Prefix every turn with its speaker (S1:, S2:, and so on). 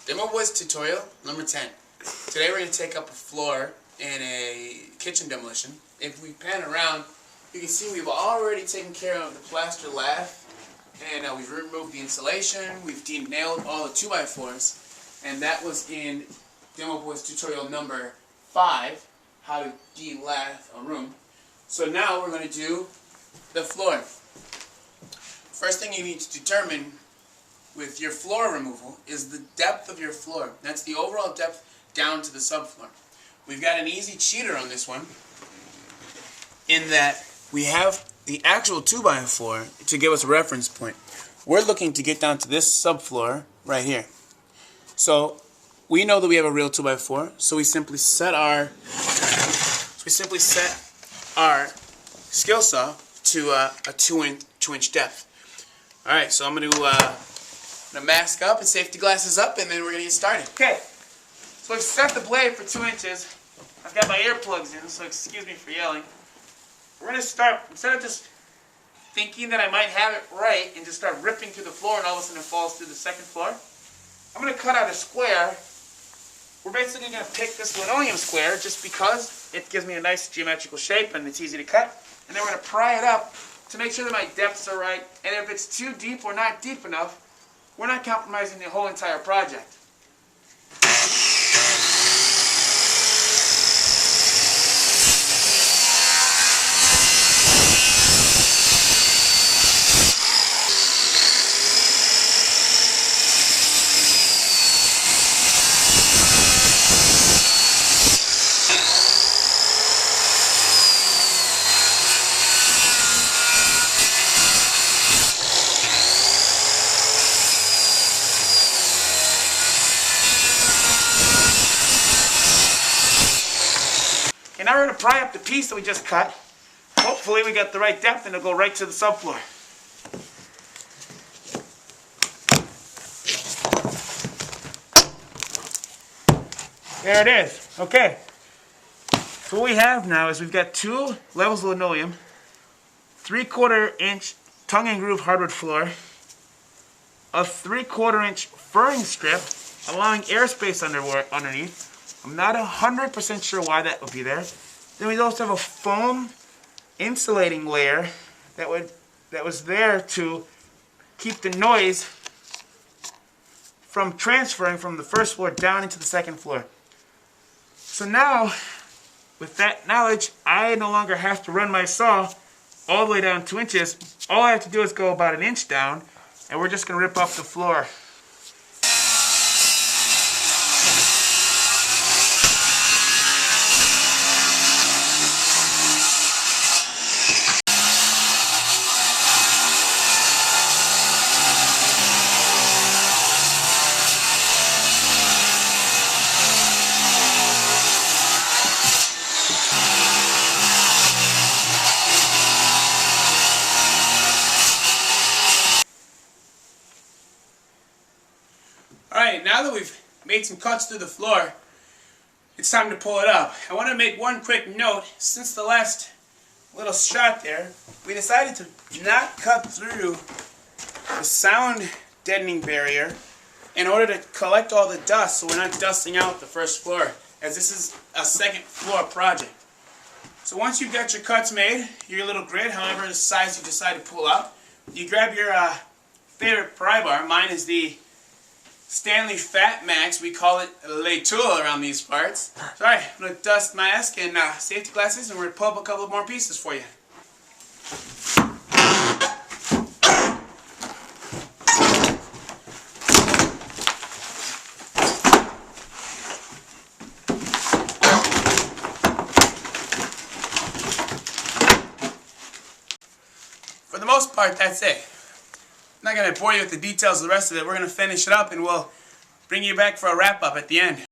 S1: Demo Boys tutorial number 10. Today we're going to take up a floor in a kitchen demolition. If we pan around, you can see we've already taken care of the plaster lath, and we've removed the insulation, we've nailed all the 2x4s, and that was in Demo Boys tutorial number 5, how to de-lath a room. So now we're going to do the floor. First thing you need to determine with your floor removal is the depth of your floor. That's the overall depth down to the subfloor. We've got an easy cheater on this one in that we have the actual 2x4 to give us a reference point. We're looking to get down to this subfloor right here. So we know that we have a real 2x4, so we simply set our skill saw to a 2-inch depth. All right, so I'm going to mask up and safety glasses up, and then we're going to get started. Okay, so I've set the blade for 2 inches. I've got my earplugs in, so excuse me for yelling. We're going to start, instead of just thinking that I might have it right and just start ripping through the floor and all of a sudden it falls through the second floor, I'm going to cut out a square. We're basically going to pick this linoleum square just because it gives me a nice geometrical shape and it's easy to cut. And then we're going to pry it up to make sure that my depths are right. And if it's too deep or not deep enough, we're not compromising the whole entire project. And now we're going to pry up the piece that we just cut. Hopefully we got the right depth and it'll go right to the subfloor. There it is. Okay. So what we have now is we've got 2 levels of linoleum, 3/4 inch tongue and groove hardwood floor, a 3/4 inch furring strip allowing airspace underneath. I'm not 100% sure why that would be there. Then we also have a foam insulating layer that was there to keep the noise from transferring from the first floor down into the second floor. So now, with that knowledge, I no longer have to run my saw all the way down 2 inches. All I have to do is go about 1 inch down, and we're just going to rip off the floor. Alright, now that we've made some cuts through the floor, it's time to pull it up. I want to make one quick note. Since the last little shot there, we decided to not cut through the sound deadening barrier in order to collect all the dust so we're not dusting out the first floor, as this is a second floor project. So once you've got your cuts made, your little grid, however the size you decide to pull up, you grab your favorite pry bar. Mine is the Stanley Fat Max. We call it Le Tool around these parts. So, alright, I'm going to dust mask and safety glasses, and we're going to pull up a couple more pieces for you. For the most part, that's it. I'm not going to bore you with the details of the rest of it. We're going to finish it up and we'll bring you back for a wrap-up at the end.